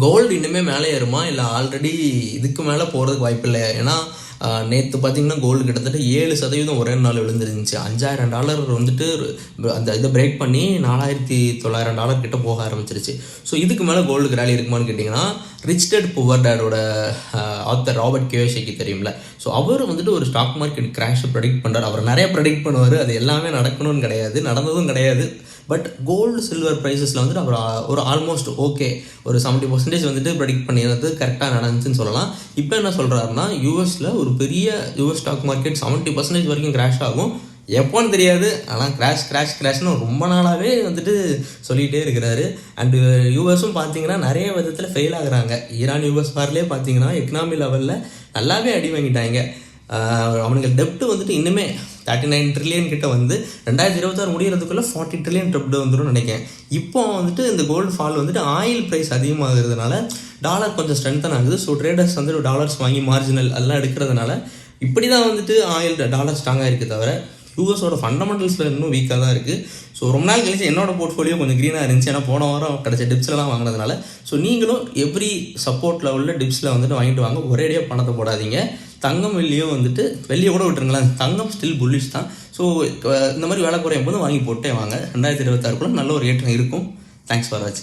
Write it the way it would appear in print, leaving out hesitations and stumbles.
Gold இன்னுமே மேலே ஏறுமா இல்லை ஆல்ரெடி இதுக்கு மேலே போகிறதுக்கு வாய்ப்பு இல்லை? ஏன்னா நேற்று பார்த்தீங்கன்னா கோல்டு கிட்டத்தட்ட 7% ஒரே நாள் விழுந்துருந்துச்சு. $5000 வந்துட்டு அந்த இதை பிரேக் பண்ணி $4900 கிட்ட போக ஆரம்பிச்சிருச்சு. ஸோ இதுக்கு மேலே கோல்டுக்கு ரேலி இருக்குமான்னு கேட்டிங்கன்னா, ரிச் டேட் புவர் டேடோட ஆத்தர் ராபர்ட் கியோசாகி தெரியும்ல. ஸோ அவர் வந்துட்டு ஒரு ஸ்டாக் மார்க்கெட் கிராஷை ப்ரெடிக்ட் பண்ணுறாரு. அவர் நிறைய ப்ரெடிக்ட் பண்ணுவார், அது எல்லாமே நடக்கணும்னு கிடையாது, நடந்ததும் கிடையாது. பட் கோல்டு சில்வர் ப்ரைஸஸில் வந்துட்டு அவர் ஒரு ஆல்மோஸ்ட் ஓகே ஒரு 70% வந்துட்டு ப்ரெடிக்ட் பண்ணிடுறது கரெக்டாக நடந்துச்சுன்னு சொல்லலாம். இப்போ என்ன சொல்கிறாருன்னா, யூஎஸில் ஒரு பெரிய யூஎஸ் ஸ்டாக் மார்க்கெட் 70% வரைக்கும் கிராஷ் ஆகும், எப்போன்னு தெரியாது, ஆனால் கிராஷ்னு ரொம்ப நாளாகவே வந்துட்டு சொல்லிகிட்டே இருக்கிறாரு. அண்டு யூஎஸும் பார்த்தீங்கன்னா நிறைய விதத்தில் ஃபெயில் ஆகுறாங்க. ஈரான் யூஎஸ் வார்லேயே பார்த்தீங்கன்னா எக்கனாமி லெவலில் நல்லாவே அடி வாங்கிட்டாங்க. அவனுக்கு டெப்ட்டு வந்துட்டு இன்னுமே 39 ட்ரில்லியன் கிட்ட வந்து 2026 முடிகிறதுக்குள்ளே 40 ட்ரில்லியன் டெப்ட் வந்துடும் நினைக்கிறேன். இப்போ வந்துட்டு இந்த கோல்டு ஃபால் வந்துட்டு ஆயில் ப்ரைஸ் அதிகமாகிறதுனால டாலர் கொஞ்சம் ஸ்ட்ரென்தன் ஆகுது. ஸோ ட்ரேடர்ஸ் வந்து டாலர்ஸ் வாங்கி மார்ஜினல் அதெல்லாம் எடுக்கிறதுனால இப்படி தான் வந்துட்டு ஆயில் டாலர் ஸ்ட்ராங்காக இருக்குது. தவிர யூஎஸோட ஃபண்டமெண்டல்ஸில் இன்னும் வீக்காக தான் இருக்குது. ஸோ ரொம்ப நாள் கழிச்சு என்னோட போர்ட்ஃபோலியோ கொஞ்சம் க்ரீனாக இருந்துச்சு, ஏன்னா போன வாரம் கிடச்ச டிப்ஸ்லாம் வாங்கினதுனால. ஸோ நீங்களும் எவ்ரி சப்போர்ட் லெவலில் டிப்ஸில் வந்துட்டு வாங்கிட்டு வாங்க, ஒரேடியாக பணத்தை போடாதீங்க. தங்கம் வெள்ளியும் வந்துட்டு வெள்ளியை கூட விட்டுருங்களேன், தங்கம் ஸ்டில் புல்லிஷ் தான். ஸோ இந்த மாதிரி வேலை குறையும் போது வாங்கி போட்டே வாங்க. 2026 நல்ல ஒரு ஏற்றம் இருக்கும். தேங்க்ஸ் ஃபார் வாட்சிங்.